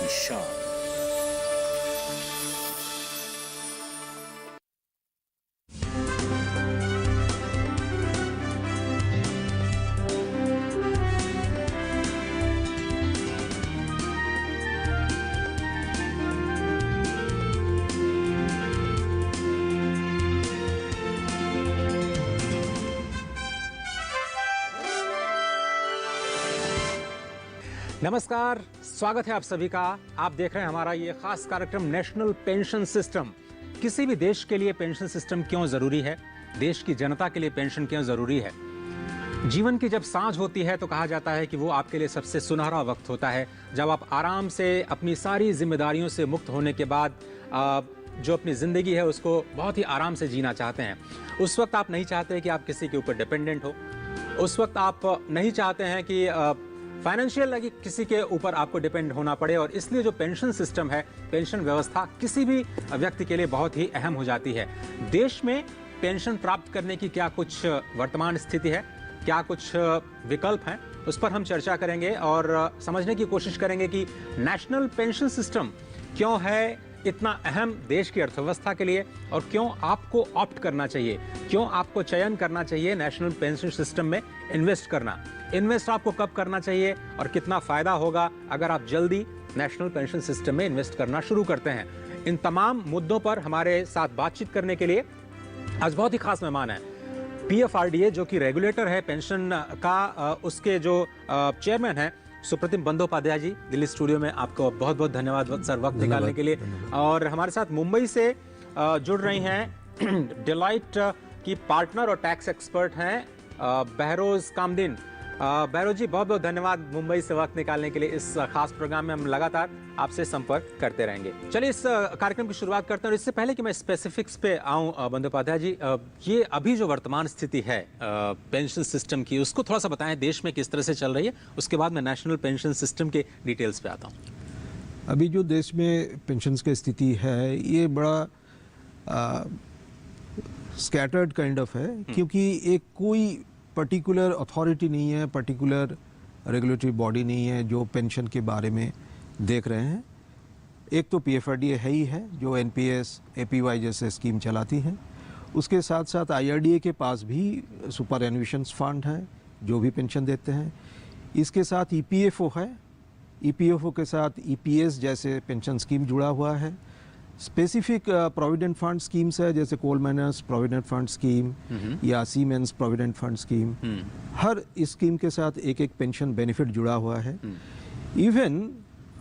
की शान। नमस्कार, स्वागत है आप सभी का। आप देख रहे हैं हमारा ये खास कार्यक्रम नेशनल पेंशन सिस्टम। किसी भी देश के लिए पेंशन सिस्टम क्यों जरूरी है, देश की जनता के लिए पेंशन क्यों जरूरी है। जीवन की जब सांझ होती है तो कहा जाता है कि वो आपके लिए सबसे सुनहरा वक्त होता है, जब आप आराम से अपनी सारी जिम्मेदारियों से मुक्त होने के बाद जो अपनी जिंदगी है उसको बहुत ही आराम से जीना चाहते हैं। उस वक्त आप नहीं चाहते कि आप किसी के ऊपर डिपेंडेंट हो, उस वक्त आप नहीं चाहते हैं कि फाइनेंशियल लगी किसी के ऊपर आपको डिपेंड होना पड़े। और इसलिए जो पेंशन सिस्टम है, पेंशन व्यवस्था किसी भी व्यक्ति के लिए बहुत ही अहम हो जाती है। देश में पेंशन प्राप्त करने की क्या कुछ वर्तमान स्थिति है, क्या कुछ विकल्प हैं, उस पर हम चर्चा करेंगे और समझने की कोशिश करेंगे कि नेशनल पेंशन सिस्टम क्यों है इतना अहम देश की अर्थव्यवस्था के लिए और क्यों आपको ऑप्ट करना चाहिए, क्यों आपको चयन करना चाहिए नेशनल पेंशन सिस्टम में इन्वेस्ट करना। इन्वेस्ट आपको कब करना चाहिए और कितना फायदा होगा अगर आप जल्दी नेशनल पेंशन सिस्टम में इन्वेस्ट करना शुरू करते हैं। इन तमाम मुद्दों पर हमारे साथ बातचीत करने के लिए आज बहुत ही खास मेहमान है। PFRDA जो कि रेगुलेटर है पेंशन का, उसके जो चेयरमैन है सुप्रतिम बंदोपाध्याय जी, दिल्ली स्टूडियो में आपको बहुत बहुत धन्यवाद सर वक्त निकालने के लिए। और हमारे साथ मुंबई से जुड़ रही हैं डेलॉइट की पार्टनर और टैक्स एक्सपर्ट हैं बहरोज कामदीन। बहरोज जी, बहुत बहुत धन्यवाद मुंबई से वक्त निकालने के लिए। इस खास प्रोग्राम में हम लगातार आपसे संपर्क करते रहेंगे। चलिए इस कार्यक्रम की शुरुआत करते हैं। और इससे पहले कि मैं स्पेसिफिक्स पे आऊं बंदोपाध्याय जी, ये अभी जो वर्तमान स्थिति है पेंशन सिस्टम की, उसको थोड़ा सा बताएं, देश में किस तरह से चल रही है। उसके बाद मैं नेशनल पेंशन सिस्टम के डिटेल्स पे आता हूँ। अभी जो देश में पेंशन की स्थिति है ये बड़ा स्कैटर्ड काइंड ऑफ है, क्योंकि एक कोई पर्टिकुलर अथॉरिटी नहीं है, पर्टिकुलर रेगुलेटरी बॉडी नहीं है जो पेंशन के बारे में देख रहे हैं। एक तो PFRDA है ही है जो NPS, APY जैसे स्कीम चलाती हैं। उसके साथ साथ IRDA के पास भी सुपर एन्युएशंस फंड है जो भी पेंशन देते हैं। इसके साथ EPFO है, EPFO के साथ EPS जैसे पेंशन स्कीम जुड़ा हुआ है। स्पेसिफिक प्रोविडेंट फंड स्कीम्स है जैसे coal miners provident fund scheme या सीमेंस प्रोविडेंट फंड स्कीम। हर स्कीम के साथ एक एक पेंशन बेनिफिट जुड़ा हुआ है। इवन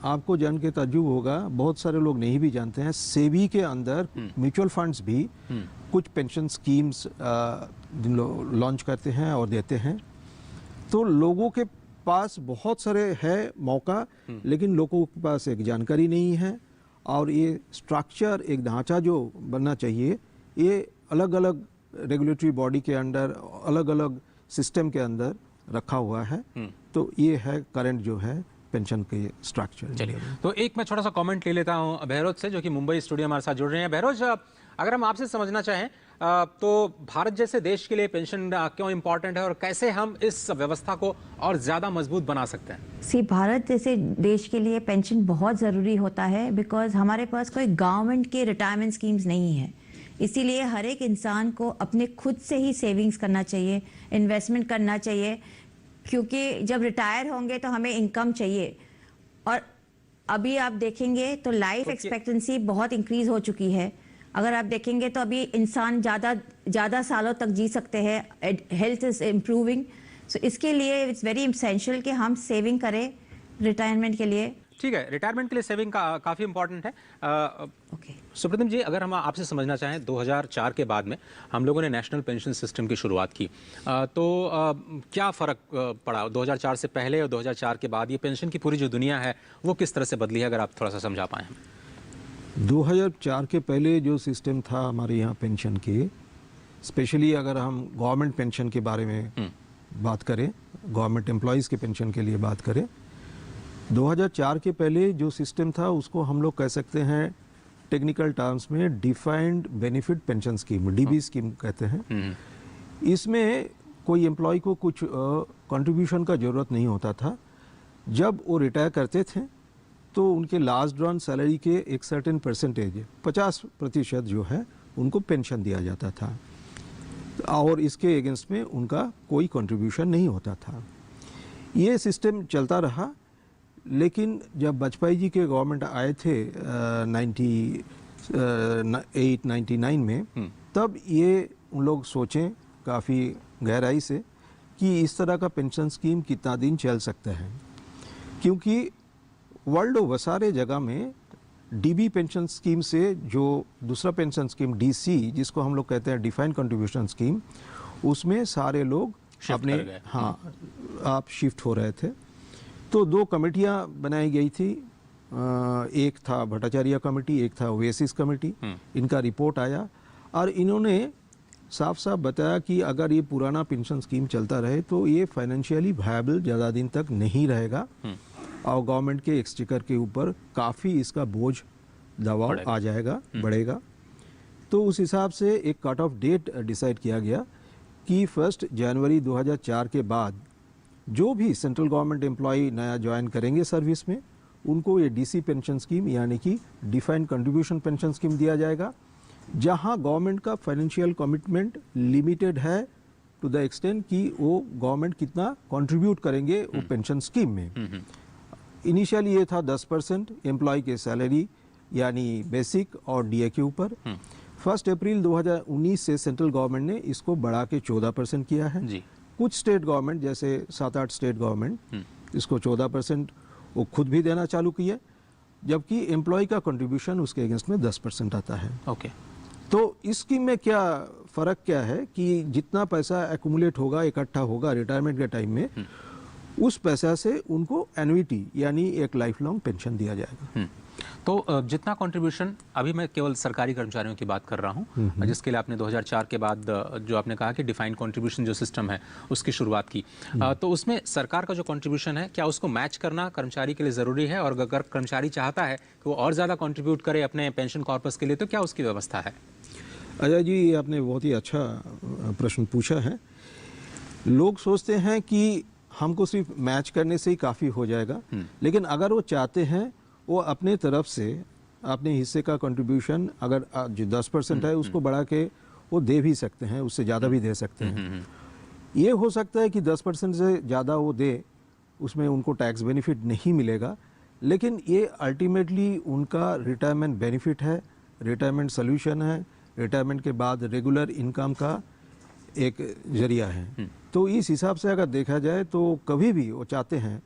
आपको जान के ताज्जुब होगा, बहुत सारे लोग नहीं भी जानते हैं, सेबी के अंदर म्यूचुअल फंड्स भी कुछ पेंशन स्कीम्स लॉन्च करते हैं और देते हैं। तो लोगों के पास बहुत सारे है मौका, लेकिन लोगों के पास एक जानकारी नहीं है। और ये स्ट्रक्चर, एक ढांचा जो बनना चाहिए, ये अलग अलग रेगुलेटरी बॉडी के अंडर, अलग अलग सिस्टम के अंदर रखा हुआ है। तो ये है करंट जो है पेंशन के स्ट्रक्चर। चलिए, तो एक मैं छोटा सा कमेंट ले लेता हूँ बहरोज से, जो कि मुंबई स्टूडियो हमारे साथ जुड़ रहे हैं। बहरोज, अगर हम आपसे समझना चाहें तो भारत जैसे देश के लिए पेंशन क्यों इम्पोर्टेंट है और कैसे हम इस व्यवस्था को और ज्यादा मजबूत बना सकते हैं। भारत जैसे देश के लिए पेंशन बहुत ज़रूरी होता है, बिकॉज हमारे पास कोई गवर्नमेंट के रिटायरमेंट स्कीम्स नहीं है। इसीलिए हर एक इंसान को अपने खुद से ही सेविंग्स करना चाहिए, इन्वेस्टमेंट करना चाहिए, क्योंकि जब रिटायर होंगे तो हमें इनकम चाहिए। और अभी आप देखेंगे तो लाइफ एक्सपेक्टेंसी बहुत इंक्रीज हो चुकी है। अगर आप देखेंगे तो अभी इंसान ज़्यादा सालों तक जी सकते हैं, हेल्थ इज इम्प्रूविंग। सो इसके लिए इट्स वेरी इसेंशियल कि हम सेविंग करें रिटायरमेंट के लिए। ठीक है, रिटायरमेंट के लिए सेविंग काफ़ी इंपॉर्टेंट है। ओके सुप्रतिम जी, अगर हम आपसे समझना चाहें, 2004 के बाद में हम लोगों ने नेशनल पेंशन सिस्टम की शुरुआत की, तो क्या फ़र्क पड़ा 2004 से पहले और 2004 के बाद? ये पेंशन की पूरी जो दुनिया है वो किस तरह से बदली है, अगर आप थोड़ा सा समझा पाएँ। 2004 के पहले जो सिस्टम था हमारे यहाँ पेंशन के, स्पेशली अगर हम गवर्नमेंट पेंशन के बारे में बात करें, गवर्नमेंट एम्प्लॉयज़ के पेंशन के लिए बात करें, 2004 के पहले जो सिस्टम था उसको हम लोग कह सकते हैं टेक्निकल टर्म्स में defined benefit pension scheme, DB scheme कहते हैं। इसमें कोई एम्प्लॉय को कुछ कंट्रीब्यूशन का ज़रूरत नहीं होता था। जब वो रिटायर करते थे तो उनके लास्ट ड्रॉन सैलरी के एक सर्टेन परसेंटेज 50% जो है उनको पेंशन दिया जाता था और इसके अगेंस्ट में उनका कोई कंट्रीब्यूशन नहीं होता था। ये सिस्टम चलता रहा, लेकिन जब वाजपेयी जी के गवर्नमेंट आए थे 98-99 में, तब ये उन लोग सोचें काफ़ी गहराई से कि इस तरह का पेंशन स्कीम कितना दिन चल सकता है, क्योंकि वर्ल्ड ओवर सारे जगह में डीबी पेंशन स्कीम से जो दूसरा पेंशन स्कीम डीसी जिसको हम लोग कहते हैं डिफाइंड कंट्रीब्यूशन स्कीम, उसमें सारे लोग अपने आप शिफ्ट हो रहे थे। तो दो कमेटियां बनाई गई थी, एक था भट्टाचार्य कमेटी, एक था ओएसिस कमेटी। इनका रिपोर्ट आया और इन्होंने साफ साफ बताया कि अगर ये पुराना पेंशन स्कीम चलता रहे तो ये फाइनेंशियली वायबल ज़्यादा दिन तक नहीं रहेगा और गवर्नमेंट के एक्सचेकर के ऊपर काफ़ी इसका बोझ दबाव आ जाएगा, बढ़ेगा। तो उस हिसाब से एक कट ऑफ डेट डिसाइड किया गया कि 1 जनवरी 2004 के बाद जो भी सेंट्रल गवर्नमेंट एम्प्लॉय नया ज्वाइन करेंगे सर्विस में, उनको ये डीसी पेंशन स्कीम यानी कि डिफाइंड कंट्रीब्यूशन पेंशन स्कीम दिया जाएगा, जहां गवर्नमेंट का फाइनेंशियल कमिटमेंट लिमिटेड है टू द एक्सटेंट कि वो गवर्नमेंट कितना कंट्रीब्यूट करेंगे वो पेंशन स्कीम में। इनिशियली ये था 10% एम्प्लॉय के सैलरी यानी बेसिक और डीए के ऊपर। 1 अप्रैल 2019 से सेंट्रल गवर्नमेंट ने इसको बढ़ा के 14% किया है जी। कुछ स्टेट गवर्नमेंट जैसे 7-8 स्टेट गवर्नमेंट इसको 14% वो खुद भी देना चालू किया, जबकि एम्प्लॉय का कंट्रीब्यूशन उसके अगेंस्ट में 10% आता है। ओके। तो इस स्कीम में क्या फ़र्क क्या है कि जितना पैसा एक्यूमुलेट होगा, इकट्ठा होगा रिटायरमेंट के टाइम में, उस पैसा से उनको एन्युइटी यानी एक लाइफ लॉन्ग पेंशन दिया जाएगा। तो जितना कंट्रीब्यूशन, अभी मैं केवल सरकारी कर्मचारियों की बात कर रहा हूँ, जिसके लिए आपने 2004 के बाद जो आपने कहा कि डिफाइंड कंट्रीब्यूशन जो सिस्टम है उसकी शुरुआत की, तो उसमें सरकार का जो कंट्रीब्यूशन है क्या उसको मैच करना कर्मचारी के लिए ज़रूरी है? और अगर कर्मचारी चाहता है कि वो और ज़्यादा कंट्रीब्यूट करे अपने पेंशन कॉर्पस के लिए, तो क्या उसकी व्यवस्था है? अजय जी, आपने बहुत ही अच्छा प्रश्न पूछा है। लोग सोचते हैं कि हमको सिर्फ मैच करने से ही काफ़ी हो जाएगा, लेकिन अगर वो चाहते हैं वो अपने तरफ से अपने हिस्से का कंट्रीब्यूशन अगर जो 10% है उसको बढ़ा के वो दे भी सकते हैं, उससे ज़्यादा भी दे सकते हैं। ये हो सकता है कि 10% से ज़्यादा वो दे, उसमें उनको टैक्स बेनिफिट नहीं मिलेगा, लेकिन ये अल्टीमेटली उनका रिटायरमेंट बेनिफिट है, रिटायरमेंट सोल्यूशन है, रिटायरमेंट के बाद रेगुलर इनकम का एक जरिया है। तो इस हिसाब से अगर देखा जाए तो कभी भी वो चाहते हैं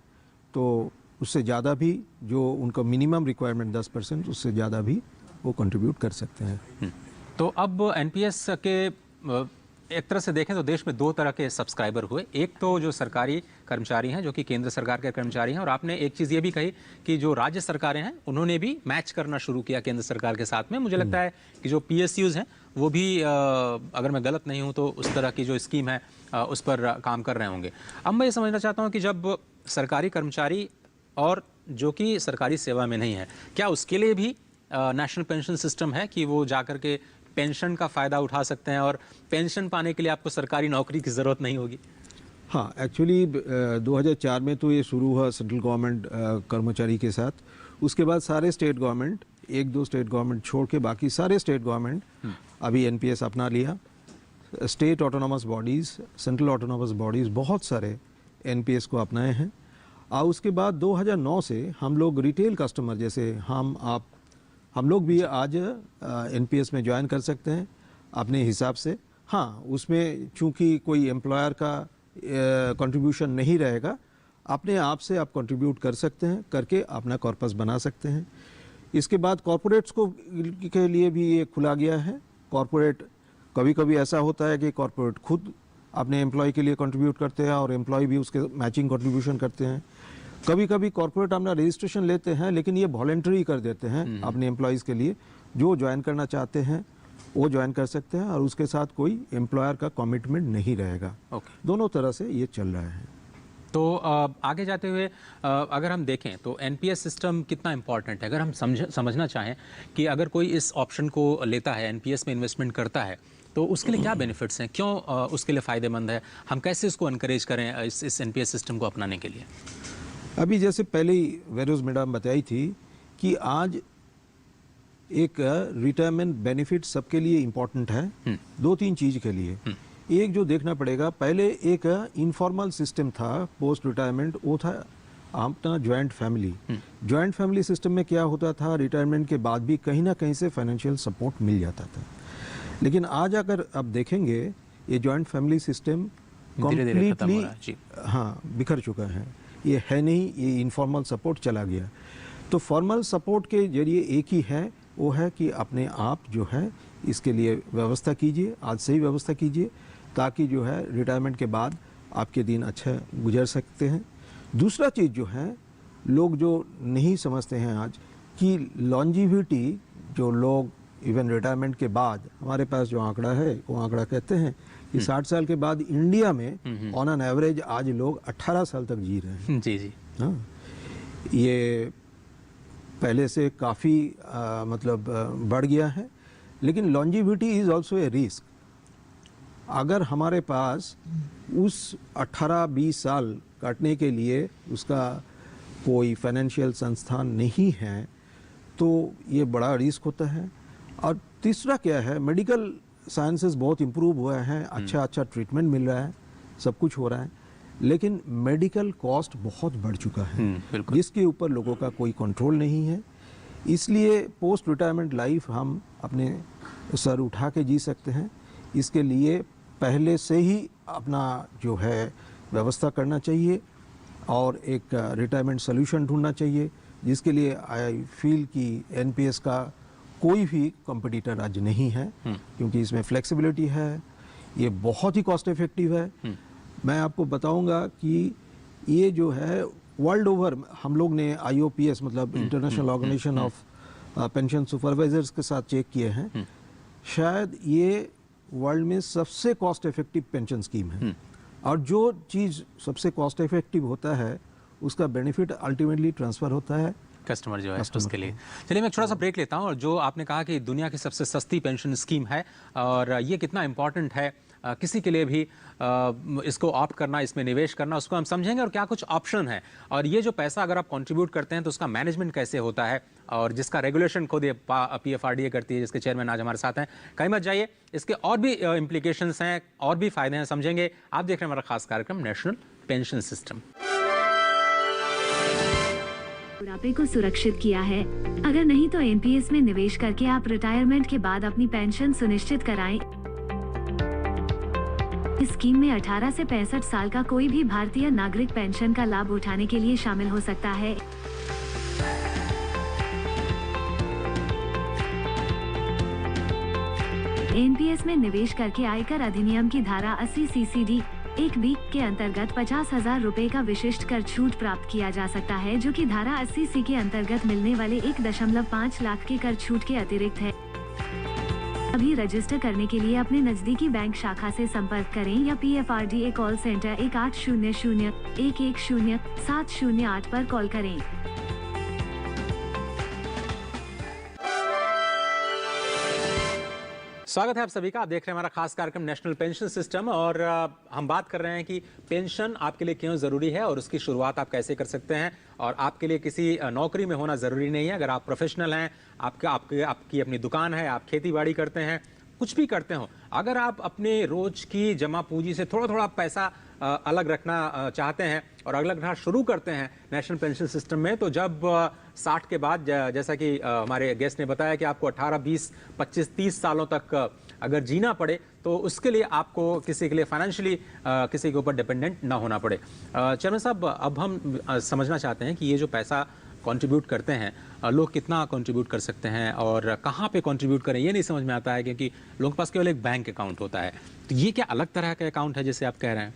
तो उससे ज़्यादा भी, जो उनका मिनिमम रिक्वायरमेंट 10%, उससे ज़्यादा भी वो कंट्रीब्यूट कर सकते हैं। तो अब एनपीएस के एक तरह से देखें तो देश में 2 तरह के सब्सक्राइबर हुए। एक तो जो सरकारी कर्मचारी हैं जो कि केंद्र सरकार के कर्मचारी हैं, और आपने एक चीज़ ये भी कही कि जो राज्य सरकारें हैं उन्होंने भी मैच करना शुरू किया केंद्र सरकार के साथ में। मुझे लगता है कि जो पीएसयूज हैं वो भी अगर मैं गलत नहीं हूँ तो उस तरह की जो स्कीम है उस पर काम कर रहे होंगे। अब मैं ये समझना चाहता हूँ कि जब सरकारी कर्मचारी और जो कि सरकारी सेवा में नहीं है, क्या उसके लिए भी नेशनल पेंशन सिस्टम है कि वो जाकर के पेंशन का फ़ायदा उठा सकते हैं और पेंशन पाने के लिए आपको सरकारी नौकरी की ज़रूरत नहीं होगी? हाँ, एक्चुअली 2004 में तो ये शुरू हुआ सेंट्रल गवर्नमेंट कर्मचारी के साथ। उसके बाद सारे स्टेट गवर्नमेंट, 1-2 स्टेट गवर्नमेंट छोड़ के बाकी सारे स्टेट गवर्नमेंट अभी एनपीएस अपना लिया। State autonomous bodies, central autonomous bodies बहुत सारे एनपीएस को अपनाए हैं। और उसके बाद 2009 से हम लोग रिटेल कस्टमर जैसे हम लोग भी आज एनपीएस में ज्वाइन कर सकते हैं अपने हिसाब से। हाँ, उसमें चूंकि कोई एम्प्लॉयर का कंट्रीब्यूशन नहीं रहेगा, अपने आप से आप कंट्रीब्यूट कर सकते हैं, करके अपना कॉर्पस बना सकते हैं। इसके बाद कॉरपोरेट्स को के लिए भी ये खुला गया है। कॉरपोरेट, कभी कभी ऐसा होता है कि कॉरपोरेट खुद अपने एम्प्लॉय के लिए कंट्रीब्यूट करते हैं और एम्प्लॉय भी उसके मैचिंग कंट्रीब्यूशन करते हैं। कभी कभी कॉर्पोरेट अपना रजिस्ट्रेशन लेते हैं, लेकिन ये वॉलंटरी कर देते हैं अपने एम्प्लॉयज़ के लिए। जो ज्वाइन करना चाहते हैं वो ज्वाइन कर सकते हैं और उसके साथ कोई एम्प्लॉयर का कमिटमेंट नहीं रहेगा। दोनों तरह से ये चल रहा है। तो आगे जाते हुए अगर हम देखें तो एनपीएस सिस्टम कितना इम्पॉर्टेंट है, अगर हम समझना चाहें कि अगर कोई इस ऑप्शन को लेता है, एनपीएस में इन्वेस्टमेंट करता है, तो उसके लिए क्या बेनिफिट्स हैं, क्यों उसके लिए फ़ायदेमंद है, हम कैसे इसको एनकरेज करें इस एनपीएस सिस्टम को अपनाने के लिए? अभी जैसे पहले ही वेरोज मैडम बताई थी कि आज एक रिटायरमेंट बेनिफिट सबके लिए इम्पोर्टेंट है, दो तीन चीज के लिए। एक जो देखना पड़ेगा, पहले एक इनफॉर्मल सिस्टम था पोस्ट रिटायरमेंट, वो था अपना joint family. Joint family system में क्या होता था, रिटायरमेंट के बाद भी कहीं ना कहीं से फाइनेंशियल सपोर्ट मिल जाता था। लेकिन आज अगर आप देखेंगे ये ज्वाइंट फैमिली सिस्टम कम्प्लीटली बिखर चुका है, ये है नहीं, ये इनफॉर्मल सपोर्ट चला गया। तो फॉर्मल सपोर्ट के जरिए एक ही है, वो है कि अपने आप जो है इसके लिए व्यवस्था कीजिए, आज से ही व्यवस्था कीजिए, ताकि जो है रिटायरमेंट के बाद आपके दिन अच्छा गुजर सकते हैं। दूसरा चीज़ जो है, लोग जो नहीं समझते हैं आज कि लॉन्जिविटी, जो लोग इवन रिटायरमेंट के बाद, हमारे पास जो आंकड़ा है वो आंकड़ा कहते हैं कि 60 साल के बाद इंडिया में ऑन एन एवरेज आज लोग 18 साल तक जी रहे हैं। जी जी। हाँ, ये पहले से काफ़ी बढ़ गया है। लेकिन longevity is also a risk. अगर हमारे पास उस 18-20 साल काटने के लिए उसका कोई फाइनेंशियल संस्थान नहीं है, तो ये बड़ा रिस्क होता है। और तीसरा क्या है, मेडिकल साइंसेस बहुत इम्प्रूव हुआ है, अच्छा ट्रीटमेंट मिल रहा है, सब कुछ हो रहा है, लेकिन मेडिकल कॉस्ट बहुत बढ़ चुका है, जिसके ऊपर लोगों का कोई कंट्रोल नहीं है। इसलिए पोस्ट रिटायरमेंट लाइफ हम अपने सर उठा के जी सकते हैं। इसके लिए पहले से ही अपना जो है व्यवस्था करना चाहिए और एक रिटायरमेंट सोल्यूशन ढूंढना चाहिए, जिसके लिए आई फील कि एनपीएस का कोई भी कॉम्पिटिटर आज नहीं है, क्योंकि इसमें फ्लेक्सिबिलिटी है, ये बहुत ही कॉस्ट इफेक्टिव है। मैं आपको बताऊंगा कि ये जो है वर्ल्ड ओवर हम लोग ने IOPS मतलब international organisation of pension supervisors के साथ चेक किए हैं, शायद ये वर्ल्ड में सबसे कॉस्ट इफेक्टिव पेंशन स्कीम है। और जो चीज़ सबसे कॉस्ट इफेक्टिव होता है उसका बेनिफिट अल्टीमेटली ट्रांसफर होता है कस्टमर जो है उसके लिए। चलिए मैं एक छोटा सा ब्रेक लेता हूं, और जो आपने कहा कि दुनिया की सबसे सस्ती पेंशन स्कीम है और ये कितना इम्पॉर्टेंट है किसी के लिए भी इसको ऑप्ट करना, इसमें निवेश करना, उसको हम समझेंगे और क्या कुछ ऑप्शन है, और ये जो पैसा अगर आप कंट्रीब्यूट करते हैं तो उसका मैनेजमेंट कैसे होता है, और जिसका रेगुलेशन खुद ये PFRDA करती है, जिसके चेयरमैन आज हमारे साथ हैं। कहीं मत जाइए, इसके और भी इम्प्लीकेशंस हैं और भी फायदे हैं, समझेंगे। आप देख रहे हैं हमारा खास कार्यक्रम नेशनल पेंशन सिस्टम। बुढ़ापे को सुरक्षित किया है। अगर नहीं तो एनपीएस में निवेश करके आप रिटायरमेंट के बाद अपनी पेंशन सुनिश्चित कराएं। इस स्कीम में 18 से 65 साल का कोई भी भारतीय नागरिक पेंशन का लाभ उठाने के लिए शामिल हो सकता है। एनपीएस में निवेश करके आयकर अधिनियम की धारा 80 CCD 1B के अंतर्गत 50,000 रुपए का विशिष्ट कर छूट प्राप्त किया जा सकता है, जो कि धारा 80C के अंतर्गत मिलने वाले 1.5 लाख के कर छूट के अतिरिक्त है। अभी रजिस्टर करने के लिए अपने नजदीकी बैंक शाखा से संपर्क करें या PFRDA कॉल सेंटर 1800-110-708 पर कॉल करें। स्वागत है आप सभी का। आप देख रहे हैं हमारा खास कार्यक्रम नेशनल पेंशन सिस्टम, और हम बात कर रहे हैं कि पेंशन आपके लिए क्यों ज़रूरी है और उसकी शुरुआत आप कैसे कर सकते हैं। और आपके लिए किसी नौकरी में होना ज़रूरी नहीं है। अगर आप प्रोफेशनल हैं, आपकी अपनी दुकान है, आप खेती बाड़ी करते हैं, कुछ भी करते हो, अगर आप अपने रोज की जमा पूंजी से थोड़ा थोड़ा पैसा अलग रखना चाहते हैं और अलग रखना शुरू करते हैं नेशनल पेंशन सिस्टम में, तो जब 60 के बाद, जैसा कि हमारे गेस्ट ने बताया कि आपको 18, 20, 25, 30 सालों तक अगर जीना पड़े, तो उसके लिए आपको किसी के लिए फाइनेंशियली किसी के ऊपर डिपेंडेंट ना होना पड़े। चेयरमैन साहब, अब हम समझना चाहते हैं कि ये जो पैसा कंट्रीब्यूट करते हैं, लोग कितना कंट्रीब्यूट कर सकते हैं और कहाँ पे कंट्रीब्यूट करें, ये नहीं समझ में आता है, क्योंकि लोगों के पास केवल एक बैंक अकाउंट होता है। तो ये क्या अलग तरह का अकाउंट है जैसे आप कह रहे हैं?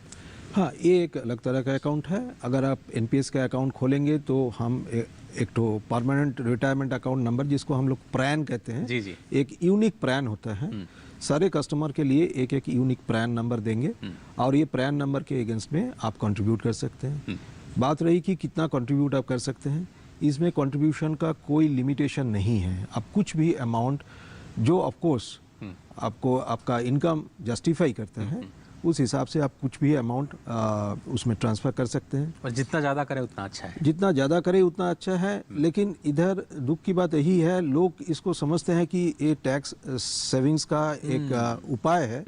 हाँ, ये एक अलग तरह का अकाउंट है। अगर आप एनपीएस का अकाउंट खोलेंगे तो हम एक तो परमानेंट रिटायरमेंट अकाउंट नंबर, जिसको हम लोग प्रैन कहते हैं, जी। एक यूनिक प्रैन होता है। सारे कस्टमर के लिए एक एक यूनिक प्रैन नंबर देंगे और ये प्रैन नंबर के अगेंस्ट में आप कंट्रीब्यूट कर सकते हैं। बात रही कि कितना कंट्रीब्यूट आप कर सकते हैं, इसमें कंट्रीब्यूशन का कोई लिमिटेशन नहीं है। आप कुछ भी अमाउंट जो ऑफ कोर्स आपको आपका इनकम जस्टिफाई करते हैं उस हिसाब से आप कुछ भी अमाउंट उसमें ट्रांसफ़र कर सकते हैं। और जितना ज़्यादा करें उतना अच्छा है। जितना ज़्यादा करें उतना अच्छा है, लेकिन इधर दुख की बात यही है, लोग इसको समझते हैं कि ये टैक्स सेविंग्स का एक उपाय है।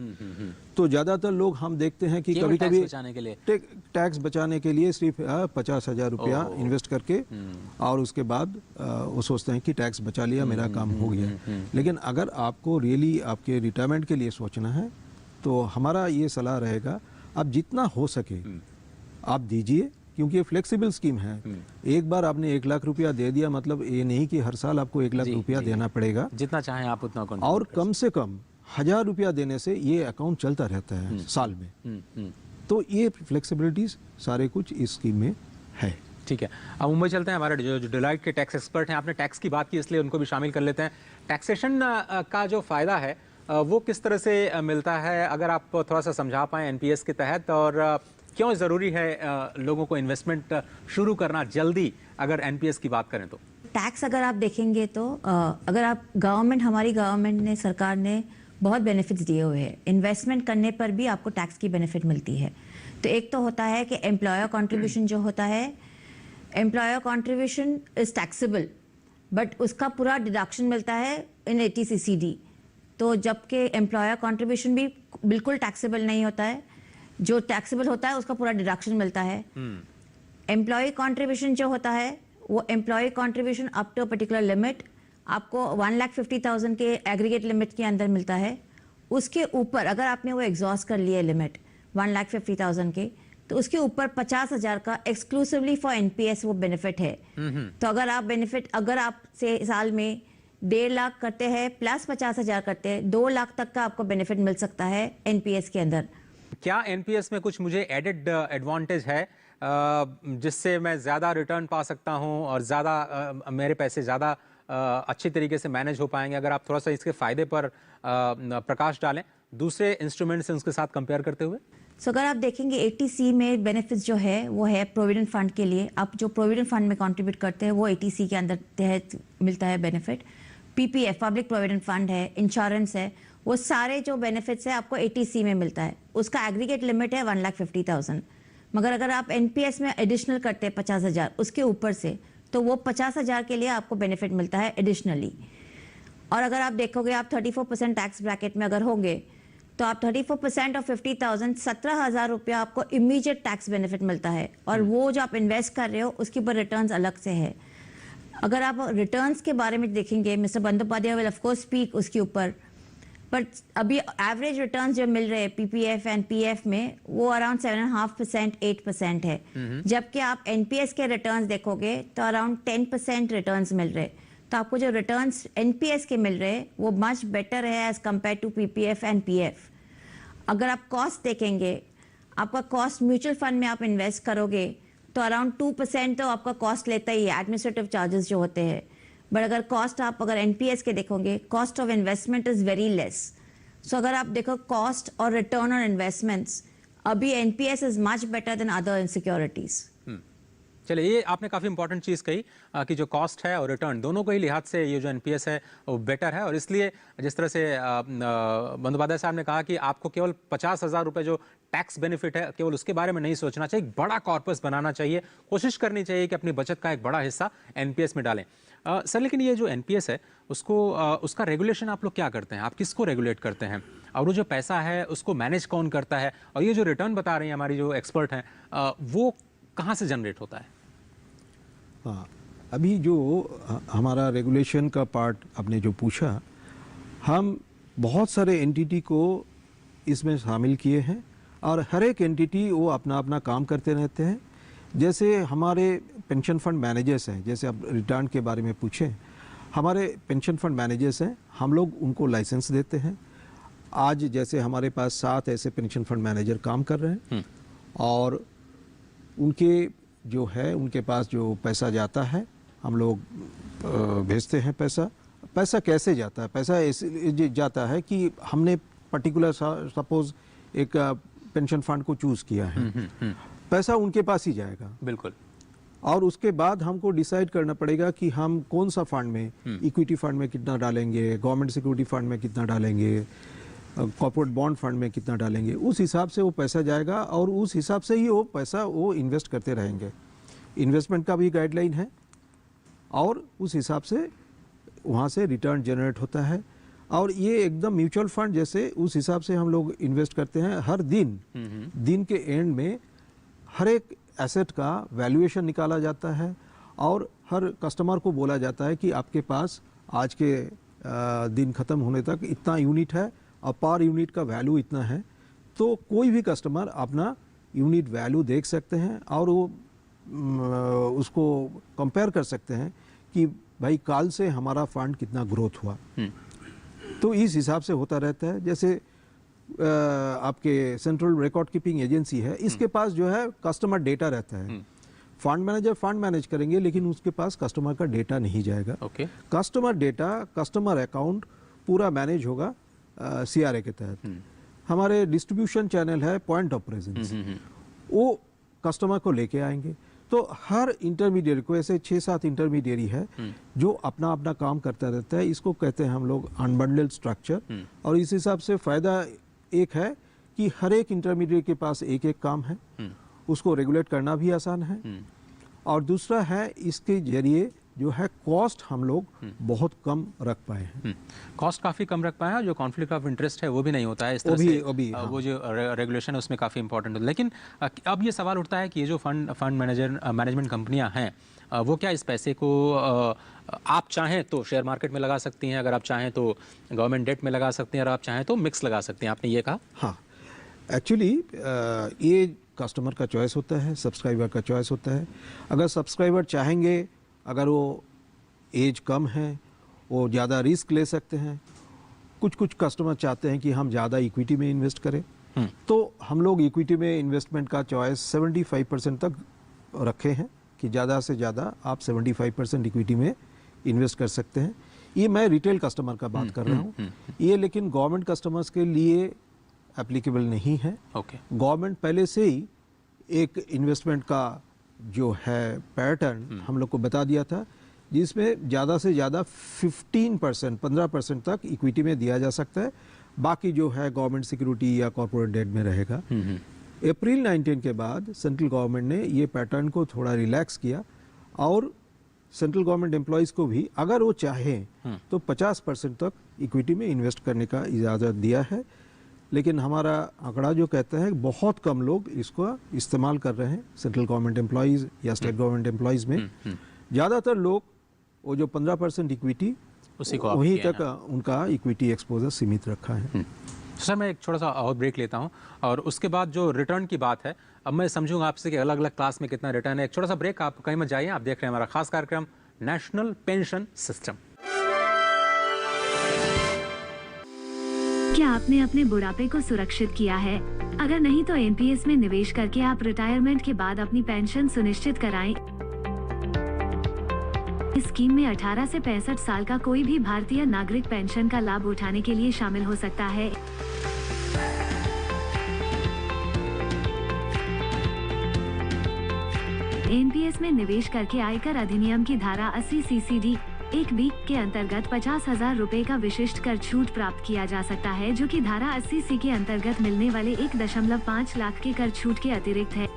तो ज़्यादातर लोग हम देखते हैं कि कभी कभी बचाने के लिए टैक्स बचाने के लिए सिर्फ 50,000 रुपया इन्वेस्ट करके और उसके बाद वो सोचते हैं कि टैक्स बचा लिया, मेरा काम हो गया। लेकिन अगर आपको रियली आपके रिटायरमेंट के लिए सोचना है तो हमारा ये सलाह रहेगा, आप जितना हो सके आप दीजिए, क्योंकि ये फ्लेक्सिबल स्कीम है। एक बार आपने 1 लाख रुपया दे दिया मतलब ये नहीं कि हर साल आपको 1 लाख रुपया देना पड़ेगा। जितना चाहें आप उतना और कम से कम 1000 रुपया देने से ये अकाउंट चलता रहता है साल में। तो ये फ्लेक्सिबिलिटीज सारे कुछ इस स्कीम में है। ठीक है, अब मुंबई चलते हैं। हमारे जो डिलाइट के टैक्स एक्सपर्ट हैं, आपने टैक्स की बात की इसलिए उनको भी शामिल कर लेते हैं। टैक्सेशन का जो फ़ायदा है वो किस तरह से मिलता है, अगर आप थोड़ा सा समझा पाएँ एनपीएस के तहत, और क्यों ज़रूरी है लोगों को इन्वेस्टमेंट शुरू करना जल्दी, अगर एनपीएस की बात करें तो? टैक्स अगर आप देखेंगे तो अगर आप हमारी गवर्नमेंट ने, सरकार ने बहुत बेनिफिट्स दिए हुए हैं। इन्वेस्टमेंट करने पर भी आपको टैक्स की बेनिफिट मिलती है। तो एक तो होता है कि एम्प्लॉयर कंट्रीब्यूशन जो होता है, employer contribution is taxable, but उसका पूरा डिडक्शन मिलता है इन 80CCD। तो जबकि एम्प्लॉयर कंट्रीब्यूशन भी बिल्कुल टैक्सेबल नहीं होता है, जो टैक्सेबल होता है उसका पूरा डिडक्शन मिलता है। एम्प्लॉय कंट्रीब्यूशन जो होता है वो employ contribution up to particular limit आपको 1,50,000 के एग्रीगेट लिमिट के अंदर मिलता है। उसके ऊपर अगर आपने वो एग्जॉस्ट कर लिया लिमिट 1,50,000 के, तो उसके ऊपर 50,000 का एक्सक्लूसिवली फॉर एनपीएस वो बेनिफिट है। तो अगर आप से साल में 1.5 लाख करते हैं प्लस 50,000 करते हैं, 2 लाख तक का आपको बेनिफिट मिल सकता है एनपीएस के अंदर। क्या एनपीएस में कुछ मुझे एडेड एडवांटेज है जिससे मैं ज़्यादा रिटर्न पा सकता हूं और ज़्यादा मेरे पैसे ज़्यादा अच्छी तरीके से मैनेज हो पाएंगे? अगर आप थोड़ा सा इसके फ़ायदे पर प्रकाश डालें दूसरे इंस्ट्रूमेंट से उसके साथ कंपेयर करते हुए। अगर आप देखेंगे 80C में बेनिफिट्स जो है वो है प्रोविडेंट फंड के लिए। आप जो प्रोविडेंट फंड में कंट्रीब्यूट करते हैं वो 80C के अंदर तहत मिलता है benefit. PPF public provident fund है, इंश्योरेंस है, वो सारे जो बेनिफिट्स है आपको 80C में मिलता है। उसका एग्रीगेट लिमिट है 1,50,000। मगर अगर आप एनपीएस में एडिशनल करते हैं 50,000 उसके ऊपर से, तो वो 50,000 के लिए आपको बेनिफिट मिलता है एडिशनली। और अगर आप देखोगे आप 34% टैक्स ब्रैकेट में अगर होंगे तो आप 34% ऑफ 50,000 17,000 रुपया आपको इमीडिएट टैक्स बेनिफिट मिलता है। और वो जो आप इन्वेस्ट कर रहे हो उसके ऊपर रिटर्न्स अलग से है। अगर आप रिटर्न्स के बारे में देखेंगे, mister Bandopadhyay will of course speak उसके ऊपर, बट अभी एवरेज रिटर्न्स जो मिल रहे हैं पीपीएफ एंड पीएफ में वो अराउंड 7.5% 8% है। जबकि आप एनपीएस के रिटर्न्स देखोगे तो अराउंड 10% रिटर्न्स मिल रहे। तो आपको जो रिटर्न्स एनपीएस के मिल रहे हैं वो मच बेटर है as compare to PPF and PF. अगर आप कॉस्ट देखेंगे, आपका कॉस्ट म्यूचुअल फंड में आप इन्वेस्ट करोगे तो अराउंड 2% तो आपका कॉस्ट लेता ही है, एडमिनिस्ट्रेटिव चार्जेस जो होते हैं। बट अगर कॉस्ट आप अगर एनपीएस के देखोगे, cost of investment is very less. So अगर आप देखो कॉस्ट और रिटर्न ऑन इन्वेस्टमेंट्स, अभी NPS is much better than other securities. चलिए, ये आपने काफ़ी इंपॉर्टेंट चीज़ कही कि जो कॉस्ट है और रिटर्न दोनों को ही लिहाज से ये जो एनपीएस है वो बेटर है। और इसलिए जिस तरह से बंदोपाध्याय साहब ने कहा कि आपको केवल 50,000 रुपये जो टैक्स बेनिफिट है केवल उसके बारे में नहीं सोचना चाहिए, बड़ा कॉर्पस बनाना चाहिए, कोशिश करनी चाहिए कि अपनी बचत का एक बड़ा हिस्सा एनपीएस में डालें। सर, लेकिन ये जो एनपीएस है उसको उसका रेगुलेशन आप लोग क्या करते हैं? आप किसको रेगुलेट करते हैं? और वो जो पैसा है उसको मैनेज कौन करता है? और ये जो रिटर्न बता रही हैं हमारी जो एक्सपर्ट हैं वो कहाँ से जनरेट होता है? हाँ, अभी जो हमारा रेगुलेशन का पार्ट आपने जो पूछा, हम बहुत सारे एंटिटी को इसमें शामिल किए हैं और हर एक एंटिटी वो अपना अपना काम करते रहते हैं। जैसे हमारे पेंशन फंड मैनेजर्स हैं, जैसे आप रिटर्न के बारे में पूछें, हमारे पेंशन फंड मैनेजर्स हैं, हम लोग उनको लाइसेंस देते हैं। आज जैसे हमारे पास 7 ऐसे पेंशन फंड मैनेजर काम कर रहे हैं और उनके जो है उनके पास जो पैसा जाता है हम लोग भेजते हैं। पैसा कैसे जाता है? पैसा ऐसे जाता है कि हमने पर्टिकुलर सपोज एक पेंशन फंड को चूज किया है, पैसा उनके पास ही जाएगा। बिल्कुल। और उसके बाद हमको डिसाइड करना पड़ेगा कि हम कौन सा फंड में, इक्विटी फंड में कितना डालेंगे, गवर्नमेंट सिक्योरिटी फंड में कितना डालेंगे, कॉर्पोरेट बॉन्ड फंड में कितना डालेंगे, उस हिसाब से वो पैसा जाएगा और उस हिसाब से ही वो पैसा वो इन्वेस्ट करते रहेंगे। इन्वेस्टमेंट का भी गाइडलाइन है और उस हिसाब से वहाँ से रिटर्न जनरेट होता है। और ये एकदम म्यूचुअल फंड जैसे उस हिसाब से हम लोग इन्वेस्ट करते हैं। हर दिन के एंड में हर एक एसेट का वैल्यूएशन निकाला जाता है और हर कस्टमर को बोला जाता है कि आपके पास आज के दिन ख़त्म होने तक इतना यूनिट है और पर यूनिट का वैल्यू इतना है। तो कोई भी कस्टमर अपना यूनिट वैल्यू देख सकते हैं और वो उसको कंपेयर कर सकते हैं कि भाई कल से हमारा फंड कितना ग्रोथ हुआ। तो इस हिसाब से होता रहता है। जैसे आपके सेंट्रल रिकॉर्ड कीपिंग एजेंसी है, इसके पास जो है कस्टमर डेटा रहता है। फंड मैनेजर फंड मैनेज करेंगे लेकिन उसके पास कस्टमर का डेटा नहीं जाएगा। कस्टमर डेटा, कस्टमर अकाउंट पूरा मैनेज होगा CRA के तहत। हमारे डिस्ट्रीब्यूशन चैनल है पॉइंट ऑफ प्रेजेंस, वो कस्टमर को लेके आएंगे। तो हर इंटरमीडिएट को, ऐसे 6-7 इंटरमीडिएरी है जो अपना अपना काम करता रहता है। इसको कहते हैं हम लोग अनबंडल्ड स्ट्रक्चर। और इस हिसाब से फायदा एक है कि हर एक इंटरमीडिएट के पास एक एक काम है, उसको रेगुलेट करना भी आसान है। और दूसरा है इसके जरिए जो है कॉस्ट हम लोग बहुत कम रख पाए हैं। कॉस्ट काफ़ी कम रख पाए हैं, जो कॉन्फ्लिक्ट ऑफ इंटरेस्ट है वो भी नहीं होता है इस तरह से। हाँ। वो जो रेगुलेशन है उसमें काफ़ी इंपॉर्टेंट होता है। लेकिन अब ये सवाल उठता है कि ये जो फंड मैनेजमेंट कंपनियां हैं, वो क्या इस पैसे को आप चाहें तो शेयर मार्केट में लगा सकती हैं, अगर आप चाहें तो गवर्नमेंट डेट में लगा सकती हैं, और आप चाहें तो मिक्स लगा सकती हैं, आपने ये कहा? हाँ, एक्चुअली ये कस्टमर का चॉइस होता है, सब्सक्राइबर का चॉइस होता है। अगर सब्सक्राइबर चाहेंगे, अगर वो एज कम है, वो ज़्यादा रिस्क ले सकते हैं। कुछ कस्टमर चाहते हैं कि हम ज़्यादा इक्विटी में इन्वेस्ट करें, तो हम लोग इक्विटी में इन्वेस्टमेंट का चॉइस 75% तक रखे हैं कि ज़्यादा से ज़्यादा आप 75% इक्विटी में इन्वेस्ट कर सकते हैं। ये मैं रिटेल कस्टमर का बात कर रहा हूँ। ये लेकिन गवर्नमेंट कस्टमर्स के लिए एप्लीकेबल नहीं है। गवर्नमेंट पहले से ही एक इन्वेस्टमेंट का जो है पैटर्न हम लोग को बता दिया था, जिसमें ज़्यादा से ज़्यादा 15% तक इक्विटी में दिया जा सकता है। बाकी जो है गवर्नमेंट सिक्योरिटी या कॉर्पोरेट डेट में रहेगा। अप्रैल 19 के बाद सेंट्रल गवर्नमेंट ने ये पैटर्न को थोड़ा रिलैक्स किया और सेंट्रल गवर्नमेंट एम्प्लॉयज़ को भी अगर वो चाहें तो 50% तक इक्विटी में इन्वेस्ट करने का इजाज़त दिया है। लेकिन हमारा आंकड़ा जो कहता है बहुत कम लोग इसको इस्तेमाल कर रहे हैं, सेंट्रल गवर्नमेंट एम्प्लॉयज़ या स्टेट गवर्नमेंट एम्प्लॉयज़ में। ज़्यादातर लोग वो जो 15% इक्विटी वहीं तक उनका इक्विटी एक्सपोजर सीमित रखा है। सर, मैं एक छोटा सा और ब्रेक लेता हूं और उसके बाद जो रिटर्न की बात है, अब मैं समझूंगा आपसे कि अलग अलग क्लास में कितना रिटर्न है। एक छोटा सा ब्रेक, आप कहीं मत जाइए, आप देख रहे हैं हमारा खास कार्यक्रम नेशनल पेंशन सिस्टम। क्या आपने अपने बुढ़ापे को सुरक्षित किया है? अगर नहीं तो एनपीएस में निवेश करके आप रिटायरमेंट के बाद अपनी पेंशन सुनिश्चित कराएं। इस स्कीम में 18 से 65 साल का कोई भी भारतीय नागरिक पेंशन का लाभ उठाने के लिए शामिल हो सकता है। एनपीएस में निवेश करके आयकर अधिनियम की धारा 80 CCD 1B के अंतर्गत 50,000 रुपए का विशिष्ट कर छूट प्राप्त किया जा सकता है, जो कि धारा 80C के अंतर्गत मिलने वाले 1.5 लाख के कर छूट के अतिरिक्त है।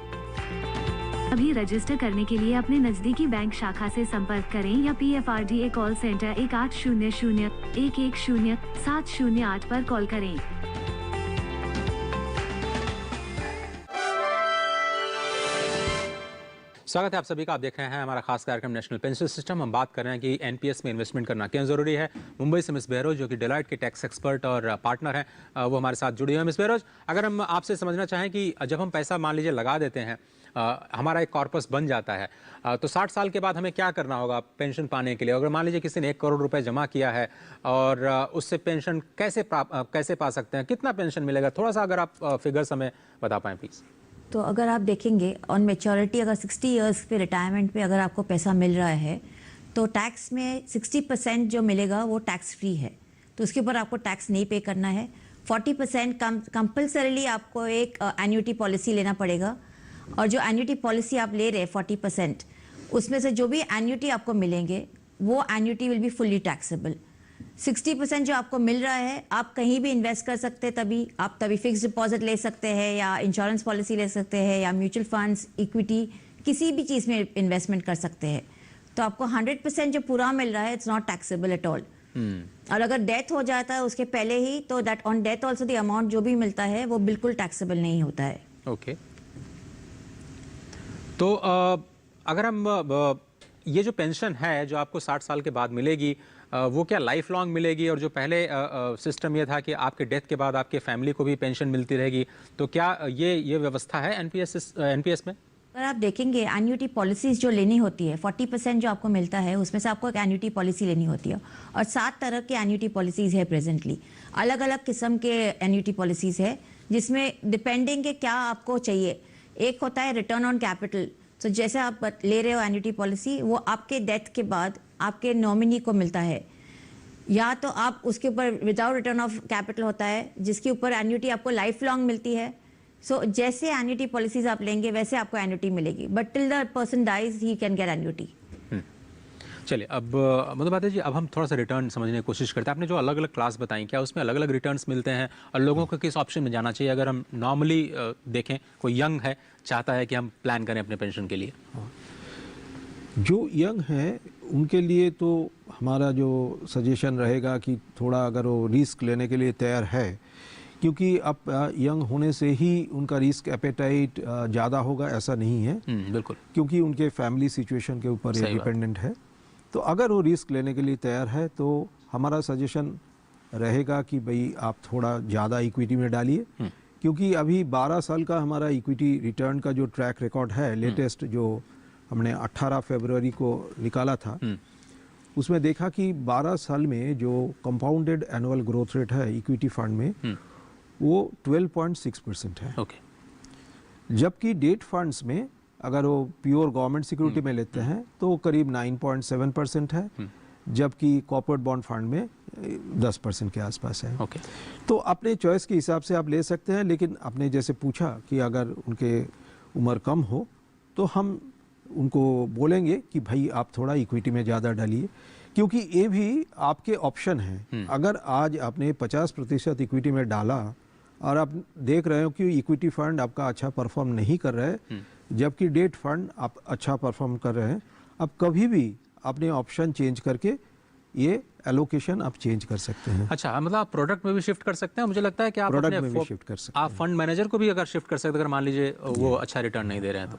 अभी रजिस्टर करने के लिए अपने नजदीकी बैंक शाखा से संपर्क करें या PFRDA कॉल सेंटर 1800-110-708 पर कॉल करें। स्वागत है आप सभी का। आप देख रहे हैं हमारा खास कार्यक्रम नेशनल पेंशन सिस्टम। हम बात कर रहे हैं कि एनपीएस में इन्वेस्टमेंट करना क्यों जरूरी है। मुंबई से मिस बहरोज, जो कि डेलॉयट के टैक्स एक्सपर्ट और पार्टनर हैं, वो हमारे साथ जुड़ी हुई हैं। मिस बहरोज, अगर हम आपसे समझना चाहें कि जब हम पैसा मान लीजिए लगा देते हैं, हमारा एक कॉर्पस बन जाता है, तो 60 साल के बाद हमें क्या करना होगा पेंशन पाने के लिए? अगर मान लीजिए किसी ने 1 करोड़ रुपए जमा किया है और उससे पेंशन कैसे पा सकते हैं, कितना पेंशन मिलेगा? थोड़ा सा अगर आप फिगर्स हमें बता पाएं प्लीज। तो अगर आप देखेंगे ऑन मेच्योरिटी, अगर 60 इयर्स पे रिटायरमेंट पे अगर आपको पैसा मिल रहा है तो टैक्स में 60% जो मिलेगा वो टैक्स फ्री है, तो उसके ऊपर आपको टैक्स नहीं पे करना है। 40% कंपल्सरीली आपको एक एन्युटी पॉलिसी लेना पड़ेगा, और जो एन्युटी पॉलिसी आप ले रहे हैं 40%, उसमें से जो भी एन्युटी आपको मिलेंगे वो annuity will be fully taxable. 60% जो आपको मिल रहा है आप कहीं भी इन्वेस्ट कर सकते हैं, तभी फिक्स डिपॉजिट ले सकते हैं या इंश्योरेंस पॉलिसी ले सकते हैं या म्यूचुअल फंड्स, इक्विटी, किसी भी चीज़ में इन्वेस्टमेंट कर सकते हैं। तो आपको 100% जो पूरा मिल रहा है it's not taxable at all. और अगर डेथ हो जाता है उसके पहले ही, तो that on death also the amount जो भी मिलता है वो बिल्कुल टैक्सेबल नहीं होता है। ओके। तो अगर हम ये जो पेंशन है जो आपको 60 साल के बाद मिलेगी, वो क्या लाइफ लॉन्ग मिलेगी? और जो पहले सिस्टम ये था कि आपके डेथ के बाद आपके फैमिली को भी पेंशन मिलती रहेगी, तो क्या ये व्यवस्था है एनपीएस में? अगर आप देखेंगे एन्युटी पॉलिसीज जो लेनी होती है, 40% जो आपको मिलता है उसमें से आपको एक एन्युटी पॉलिसी लेनी होती है। और 7 तरह के एन्युटी पॉलिसीज है प्रेजेंटली, अलग अलग किस्म के एन्युटी पॉलिसीज है जिसमें डिपेंडिंग के क्या आपको चाहिए। एक होता है रिटर्न ऑन कैपिटल, तो जैसे आप ले रहे हो एन्युटी पॉलिसी, वो आपके डेथ के बाद आपके नॉमिनी को मिलता है, या तो आप उसके ऊपर विदाउट रिटर्न ऑफ कैपिटल होता है जिसके ऊपर एन्युटी आपको लाइफ लॉन्ग मिलती है। सो जैसे एन्युटी पॉलिसीज आप लेंगे वैसे आपको एन्युटी मिलेगी, but till the person dies he can get annuity. चलिए, अब मतलब बात है जी, अब हम थोड़ा सा रिटर्न समझने की कोशिश करते हैं। आपने जो अलग अलग क्लास बताई, क्या उसमें अलग अलग रिटर्न्स मिलते हैं और लोगों को किस ऑप्शन में जाना चाहिए? अगर हम नॉर्मली देखें, कोई यंग है, चाहता है कि हम प्लान करें अपने पेंशन के लिए। जो यंग है उनके लिए तो हमारा जो सजेशन रहेगा कि थोड़ा अगर वो रिस्क लेने के लिए तैयार है, क्योंकि अब यंग होने से ही उनका रिस्क एपेटाइट ज़्यादा होगा ऐसा नहीं है। बिल्कुल, क्योंकि उनके फैमिली सिचुएशन के ऊपर ये डिपेंडेंट है। तो अगर वो रिस्क लेने के लिए तैयार है तो हमारा सजेशन रहेगा कि भाई आप थोड़ा ज़्यादा इक्विटी में डालिए, क्योंकि अभी 12 साल का हमारा इक्विटी रिटर्न का जो ट्रैक रिकॉर्ड है, लेटेस्ट जो हमने 18 फरवरी को निकाला था, उसमें देखा कि 12 साल में जो कंपाउंडेड एनुअल ग्रोथ रेट है इक्विटी फंड में वो 12.6% है। जबकि डेट फंड्स में अगर वो प्योर गवर्नमेंट सिक्योरिटी में लेते हैं तो करीब 9.7% है, जबकि कॉर्पोरेट बॉन्ड फंड में 10% के आसपास है। तो अपने चॉइस के हिसाब से आप ले सकते हैं, लेकिन आपने जैसे पूछा कि अगर उनके उम्र कम हो तो हम उनको बोलेंगे कि भाई आप थोड़ा इक्विटी में ज़्यादा डालिए, क्योंकि ये भी आपके ऑप्शन हैं। अगर आज आपने 50% इक्विटी में डाला और आप देख रहे हो कि इक्विटी फंड आपका अच्छा परफॉर्म नहीं कर रहा है, जबकि डेट फंड आप अच्छा परफॉर्म कर रहे हैं, आप कभी भी अपने ऑप्शन चेंज करके ये एलोकेशन आप चेंज कर सकते हैं। अच्छा, मतलब आप प्रोडक्ट में भी शिफ्ट कर सकते हैं। मुझे लगता है कि आप प्रोडक्ट में भी शिफ्ट कर सकते हैं। आप फंड मैनेजर को भी अगर शिफ्ट कर सकते हैं, अगर मान लीजिए वो अच्छा रिटर्न नहीं दे रहे हैं तो।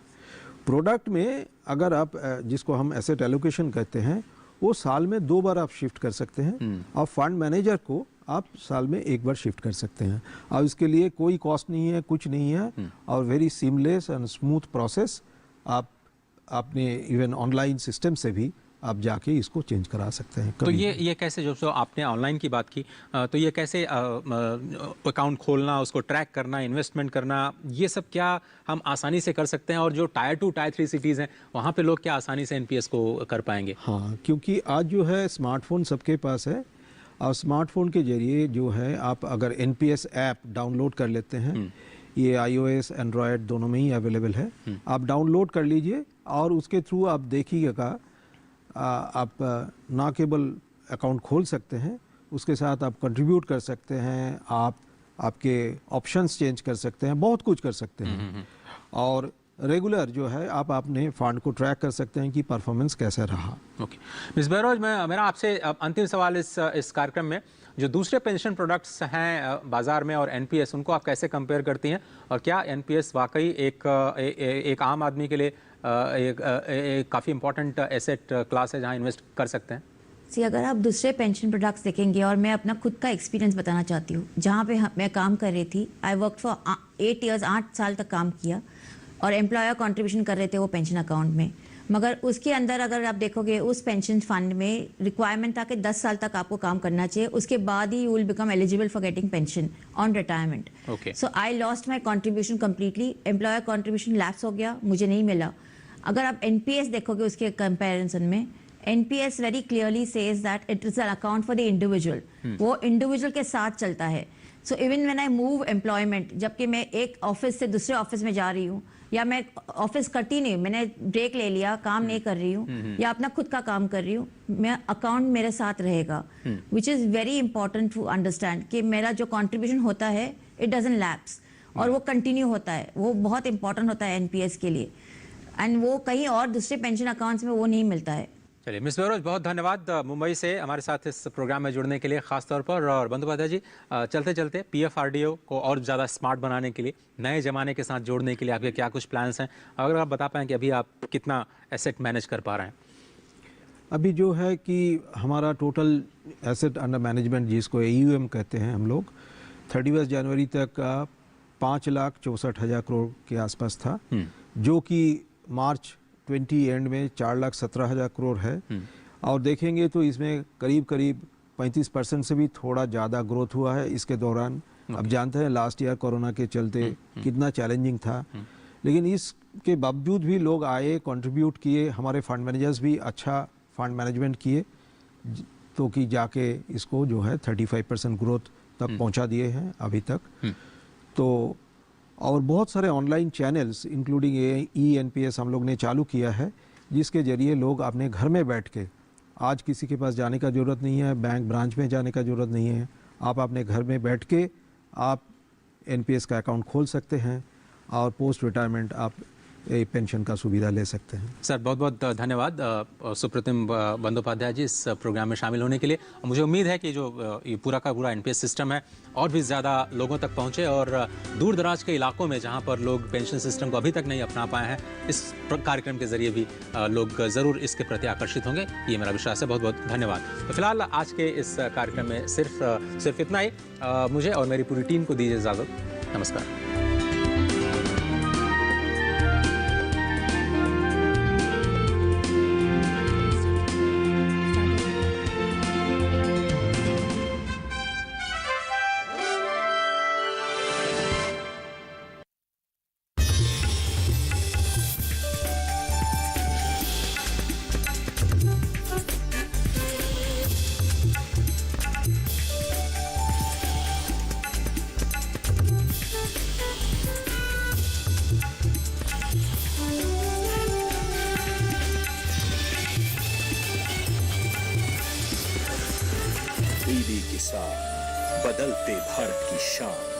प्रोडक्ट में अगर आप जिसको हम एसेट एलोकेशन कहते हैं, वो साल में 2 बार आप शिफ्ट कर सकते हैं, और फंड मैनेजर को आप साल में 1 बार शिफ्ट कर सकते हैं, और इसके लिए कोई कॉस्ट नहीं है, कुछ नहीं है, और very seamless and smooth process. आप अपने इवन ऑनलाइन सिस्टम से भी आप जाके इसको चेंज करा सकते हैं। तो ये कैसे, जो आपने ऑनलाइन की बात की, तो ये कैसे अकाउंट खोलना, उसको ट्रैक करना, इन्वेस्टमेंट करना, ये सब क्या हम आसानी से कर सकते हैं? और जो टायर 2 टायर 3 सिटीज़ हैं वहाँ पे लोग क्या आसानी से एनपीएस को कर पाएंगे? हाँ, क्योंकि आज जो है स्मार्टफोन सबके पास है, और स्मार्टफोन के जरिए जो है आप अगर एनपीएस ऐप डाउनलोड कर लेते हैं, ये iOS एंड्रॉयड दोनों में ही अवेलेबल है, आप डाउनलोड कर लीजिए और उसके थ्रू आप देखिएगा, आप ना केवल अकाउंट खोल सकते हैं, उसके साथ आप कंट्रीब्यूट कर सकते हैं, आप आपके ऑप्शंस चेंज कर सकते हैं, बहुत कुछ कर सकते हैं। और रेगुलर जो है आप अपने फंड को ट्रैक कर सकते हैं कि परफॉर्मेंस कैसा रहा। ओके, मिस बहरोज, मेरा आपसे अंतिम सवाल इस कार्यक्रम में, जो दूसरे पेंशन प्रोडक्ट्स हैं बाज़ार में और एनपीएस, उनको आप कैसे कंपेयर करती हैं? और क्या एनपीएस वाकई एक आम आदमी के लिए एक काफ़ी इंपॉर्टेंट एसेट क्लास है जहां इन्वेस्ट कर सकते हैं? अगर आप दूसरे पेंशन प्रोडक्ट्स देखेंगे, और मैं अपना खुद का एक्सपीरियंस बताना चाहती हूँ, जहाँ पे मैं काम कर रही थी, आई वर्क फॉर 8 years, 8 साल तक काम किया, और एम्प्लॉयर कंट्रीब्यूशन कर रहे थे वो पेंशन अकाउंट में। मगर उसके अंदर अगर आप देखोगे उस पेंशन फंड में रिक्वायरमेंट था कि 10 साल तक आपको काम करना चाहिए, उसके बाद ही you will become eligible for getting pension on retirement. So I lost my contribution completely, employer contribution lapse हो गया, मुझे नहीं मिला। अगर आप एनपीएस देखोगे उसके कंपैरिजन में, NPS very clearly says that it is an account for the individual, वो इंडिविजुअल के साथ चलता है। So even when I move employment, जबकि मैं एक ऑफिस से दूसरे ऑफिस में जा रही हूँ, या मैं ऑफिस करती नहीं, मैंने ब्रेक ले लिया, काम नहीं कर रही हूँ या अपना खुद का काम कर रही हूँ, मैं अकाउंट मेरे साथ रहेगा, which is very important to understand कि मेरा जो कंट्रीब्यूशन होता है इट डजंट लैप्स और वो कंटिन्यू होता है, वो बहुत इंपॉर्टेंट होता है एनपीएस के लिए, एंड वो कहीं और दूसरे पेंशन अकाउंट्स में वो नहीं मिलता है। चलिए मिस बेरोज, बहुत धन्यवाद मुंबई से हमारे साथ इस प्रोग्राम में जुड़ने के लिए खास तौर पर। और बंदोपाध्याय जी, चलते चलते पीएफआरडीओ को और ज़्यादा स्मार्ट बनाने के लिए, नए ज़माने के साथ जोड़ने के लिए आपके क्या कुछ प्लान्स हैं? अगर आप बता पाएँ कि अभी आप कितना एसेट मैनेज कर पा रहे हैं? अभी जो है कि हमारा टोटल एसेट अंडर मैनेजमेंट, जिसको AUM कहते हैं हम लोग, 31 जनवरी तक 5,64,000 करोड़ के आसपास था, जो कि मार्च 20 एंड में 4,17,000 करोड़ है। और देखेंगे तो इसमें करीब करीब 35% से भी थोड़ा ज़्यादा ग्रोथ हुआ है इसके दौरान। अब जानते हैं लास्ट ईयर कोरोना के चलते कितना चैलेंजिंग था, लेकिन इसके बावजूद भी लोग आए, कंट्रीब्यूट किए, हमारे फंड मैनेजर्स भी अच्छा फंड मैनेजमेंट किए, तो कि जाके इसको जो है 35% ग्रोथ तक पहुंचा दिए हैं अभी तक। तो और बहुत सारे ऑनलाइन चैनल्स इंक्लूडिंग ENPS हम लोग ने चालू किया है, जिसके ज़रिए लोग अपने घर में बैठ के, आज किसी के पास जाने का ज़रूरत नहीं है, बैंक ब्रांच में जाने का ज़रूरत नहीं है, आप अपने घर में बैठ के आप NPS का अकाउंट खोल सकते हैं और पोस्ट रिटायरमेंट आप पेंशन का सुविधा ले सकते हैं। सर बहुत बहुत धन्यवाद सुप्रतिम बंदोपाध्याय जी इस प्रोग्राम में शामिल होने के लिए। मुझे उम्मीद है कि जो ये पूरा का पूरा NPS सिस्टम है और भी ज़्यादा लोगों तक पहुँचे और दूर दराज के इलाकों में जहाँ पर लोग पेंशन सिस्टम को अभी तक नहीं अपना पाए हैं, इस कार्यक्रम के ज़रिए भी लोग ज़रूर इसके प्रति आकर्षित होंगे, ये मेरा विश्वास है। बहुत बहुत धन्यवाद। तो फिलहाल आज के इस कार्यक्रम में सिर्फ इतना ही। मुझे और मेरी पूरी टीम को दीजिए इजाज़त। नमस्कार। टीवी किसान, बदलते भारत की शान।